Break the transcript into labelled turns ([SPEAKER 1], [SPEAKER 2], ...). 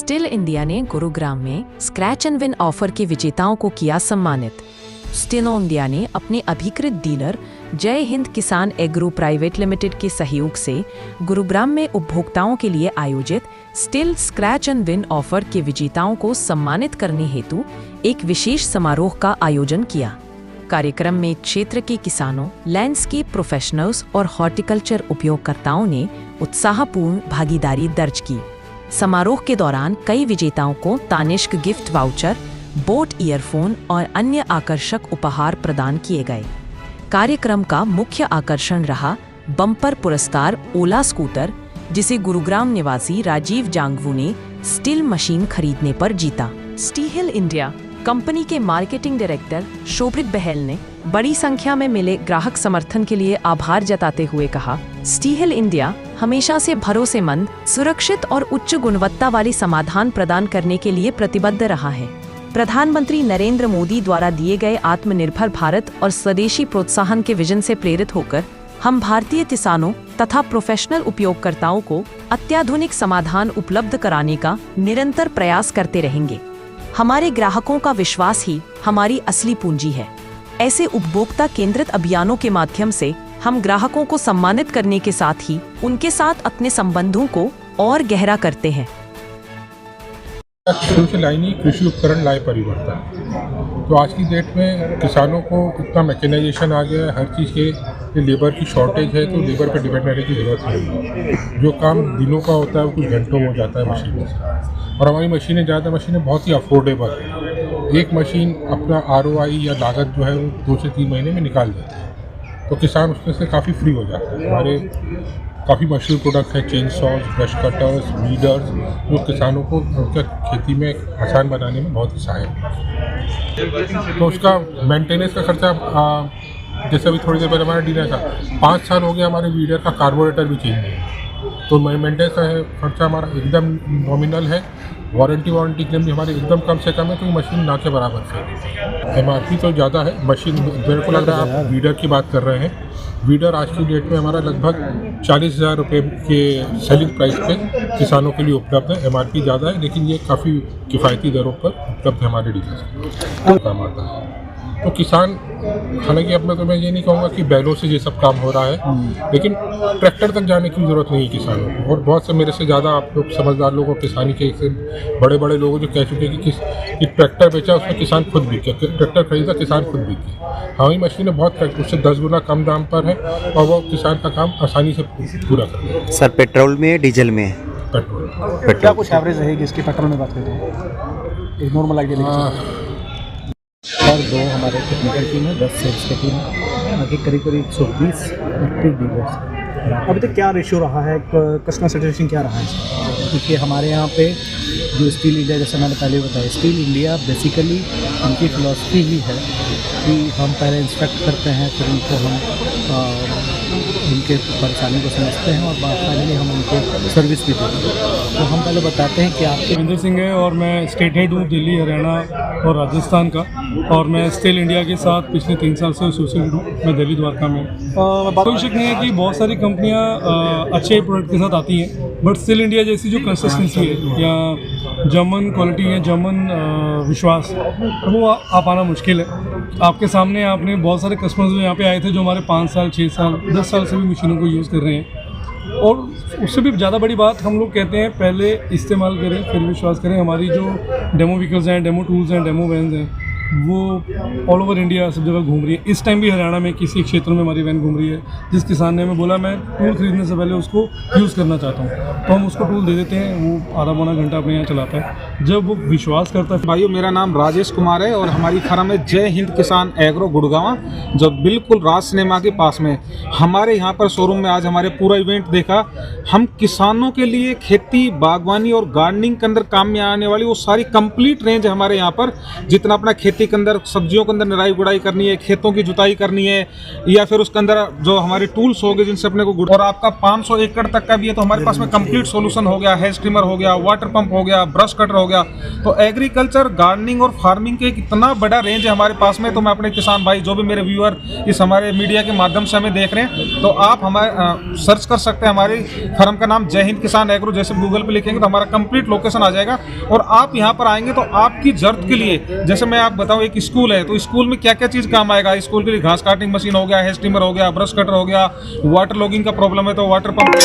[SPEAKER 1] Still India ने गुरुग्राम में scratch and win offer के विजेताओं को किया सम्मानित। स्टिल इंडिया ने अपने अधिकृत डीलर जय हिंद किसान एग्रो प्राइवेट लिमिटेड के सहयोग से गुरुग्राम में उपभोक्ताओं के लिए आयोजित still scratch and win offer के विजेताओं को सम्मानित करने हेतु एक विशेष समारोह का आयोजन किया। कार्यक्रम में क्षेत्र के किसानों, लैंडस्केप प्रोफेशनल्स और हॉर्टिकल्चर उपयोगकर्ताओं ने उत्साहपूर्ण भागीदारी दर्ज की। समारोह के दौरान कई विजेताओं को तानिष्क गिफ्ट वाउचर, बोट ईयरफोन और अन्य आकर्षक उपहार प्रदान किए गए। कार्यक्रम का मुख्य आकर्षण रहा बम्पर पुरस्कार ओला स्कूटर, जिसे गुरुग्राम निवासी राजीव जांगवू ने स्टिल मशीन खरीदने पर जीता। स्टील इंडिया कंपनी के मार्केटिंग डायरेक्टर शोभित बहल ने बड़ी संख्या में मिले ग्राहक समर्थन के लिए आभार जताते हुए कहा, स्टील इंडिया हमेशा से भरोसेमंद, सुरक्षित और उच्च गुणवत्ता वाली समाधान प्रदान करने के लिए प्रतिबद्ध रहा है। प्रधानमंत्री नरेंद्र मोदी द्वारा दिए गए आत्मनिर्भर भारत और स्वदेशी प्रोत्साहन के विजन से प्रेरित होकर हम भारतीय किसानों तथा प्रोफेशनल उपयोगकर्ताओं को अत्याधुनिक समाधान उपलब्ध कराने का निरंतर प्रयास करते रहेंगे। हमारे ग्राहकों का विश्वास ही हमारी असली पूंजी है। ऐसे उपभोक्ता केंद्रित अभियानों के माध्यम से हम ग्राहकों को सम्मानित करने के साथ ही उनके साथ अपने संबंधों को और गहरा करते हैं।
[SPEAKER 2] कृषि उपकरण लाए परिवर्तन। तो आज की डेट में किसानों को इतना मैकेनाइजेशन आ गया है, हर चीज़ के लेबर की शॉर्टेज है, तो लेबर पर डिपेंड रहने की ज़रूरत नहीं है। जो काम दिनों का होता है वो कुछ घंटों में हो जाता है मशीनों से। और हमारी मशीनें बहुत ही अफोर्डेबल है। एक मशीन अपना ROI या लागत जो है वो 2 से 3 महीने में निकाल देती है, तो किसान उसमें से काफ़ी फ्री हो जाता है। हमारे काफ़ी मशहूर प्रोडक्ट हैं, चेन सॉज, ब्रश कटर्स, वीडर्स, जो किसानों को उनका खेती में आसान बनाने में बहुत ही सहायक है। तो उसका मेंटेनेंस का खर्चा, जैसे अभी थोड़ी देर पहले हमारा डीलर था, 5 साल हो गया हमारे वीडर का कार्बोरेटर भी चेंज नहीं है। तो मेंटेनेंस का खर्चा हमारा एकदम नॉमिनल है। वारंटी क्लेम भी हमारी एकदम कम से कम है, तो मशीन ना के बराबर है। MRP तो ज़्यादा है। मशीन मेरे को लग रहा है आप वीडर की बात कर रहे हैं। वीडर आज की डेट में हमारा लगभग 40,000 रुपये के सेलिंग प्राइस पे किसानों के लिए उपलब्ध है। MRP ज़्यादा है, लेकिन ये काफ़ी किफ़ायती दरों पर उपलब्ध है हमारे डीलर से काम आता है। तो किसान, हालांकि अब मैं ये नहीं कहूँगा कि बैलों से ये सब काम हो रहा है, लेकिन ट्रैक्टर तक जाने की ज़रूरत नहीं है किसानों को। और बहुत से मेरे से ज़्यादा आप लोग समझदार लोगों, किसानी के बड़े लोग जो कह चुके हैं कि ट्रैक्टर बेचा उसमें किसान खुद बिक गया, ट्रैक्टर खरीदा किसान खुद बिक गया। हमारी मशीनें बहुत उससे 10 गुना कम दाम पर है और वो किसान का काम आसानी से पूरा कर रहे हैं।
[SPEAKER 3] सर, पेट्रोल में, डीजल में?
[SPEAKER 2] पेट्रोल
[SPEAKER 4] क्या कुछ एवरेज रहेगी इसकी पेट्रोल में बात करें तो? एक नॉर्मल आइडिया और 2 हमारे टेक्निकल टीम है, 10 सेल्स की टीम है, बाकी करीब 120 एक्टिव डीलर्स। अभी तक क्या रेशियो रहा है, कस्टमर सेटिस्फेक्शन क्या रहा है? क्योंकि हमारे यहाँ पे जो स्टील इंडिया, जैसे मैंने पहले बताया, स्टील इंडिया बेसिकली उनकी फिलॉसफी ही है कि हम पहले इंस्पेक्ट करते हैं, फिर उनको हम उनके परेशानी को समझते हैं और फाइनली हम उनको सर्विस भी देते हैं। तो हम पहले बताते हैं कि आपके
[SPEAKER 5] रविंदर सिंह है और मैं स्टेट हेड हूँ दिल्ली, हरियाणा और राजस्थान का, और मैं स्टिल इंडिया के साथ पिछले 3 साल से एसोसिएट हूँ। मैं दिल्ली द्वारका में कोई शक नहीं है कि बहुत सारी कंपनियाँ अच्छे प्रोडक्ट के साथ आती हैं, बट स्टिल इंडिया जैसी जो कंसिस्टेंसी है या जर्मन क्वालिटी है, जर्मन विश्वास, वो आ पाना मुश्किल है। आपके सामने आपने बहुत सारे कस्टमर्स जो यहाँ पे आए थे, जो हमारे 5 साल, 6 साल, 10 साल से भी मशीनों को यूज़ कर रहे हैं। और उससे भी ज़्यादा बड़ी बात हम लोग कहते हैं, पहले इस्तेमाल करें फिर विश्वास करें। हमारी जो डेमो व्हीकल्स हैं, डेमो टूल्स हैं, डेमो वैन्स हैं, वो ऑल ओवर इंडिया सब जगह घूम रही है। इस टाइम भी हरियाणा में किसी क्षेत्र में हमारी वैन घूम रही है। जिस किसान ने हमें बोला मैं टूल खरीदने से पहले उसको यूज़ करना चाहता हूँ, तो हम उसको टूल दे देते हैं, वो आधा पौना घंटा अपने यहाँ चलाता है। जब वो विश्वास करता है।
[SPEAKER 6] भाइयों, मेरा नाम राजेश कुमार है और हमारी फर्म है जय हिंद किसान एग्रो गुड़गांव, जो बिल्कुल राज सिनेमा के पास में। हमारे यहाँ पर शोरूम में आज हमारे पूरा इवेंट देखा। हम किसानों के लिए खेती, बागवानी और गार्डनिंग के अंदर काम में आने वाली वो सारी कंप्लीट रेंज है हमारे यहाँ पर। जितना अपना खेती खेती के अंदर सब्जियों के अंदर निराई गुड़ाई करनी है, खेतों की जुताई करनी है, या फिर उसके अंदर जो हमारे टूल्स हो गए जिनसे अपने को और आपका 500 एकड़ तक का भी है तो हमारे पास में कंप्लीट सॉल्यूशन हो गया, हेज ट्रिमर हो गया, वाटर पंप हो गया, ब्रश कटर हो गया। तो एग्रीकल्चर, गार्डनिंग और फार्मिंग के एक इतना बड़ा रेंज है हमारे पास में। तो मैं अपने किसान भाई, जो भी मेरे व्यूअर इस हमारे मीडिया के माध्यम से हमें देख रहे हैं, तो आप हमारे सर्च कर सकते हैं, हमारी फर्म का नाम जय हिंद किसान एग्रो, जैसे गूगल पे लिखेंगे तो हमारा कंप्लीट लोकेशन आ जाएगा। और आप यहाँ पर आएंगे तो आपकी जरूरत के लिए, जैसे मैं आप बताऊँ, एक स्कूल है तो स्कूल में क्या क्या चीज़ काम आएगा। स्कूल के लिए घास काटिंग मशीन हो गया, हेज ट्रिमर हो गया, ब्रश कटर हो गया, वाटर लॉगिंग का प्रॉब्लम है तो वाटर पंप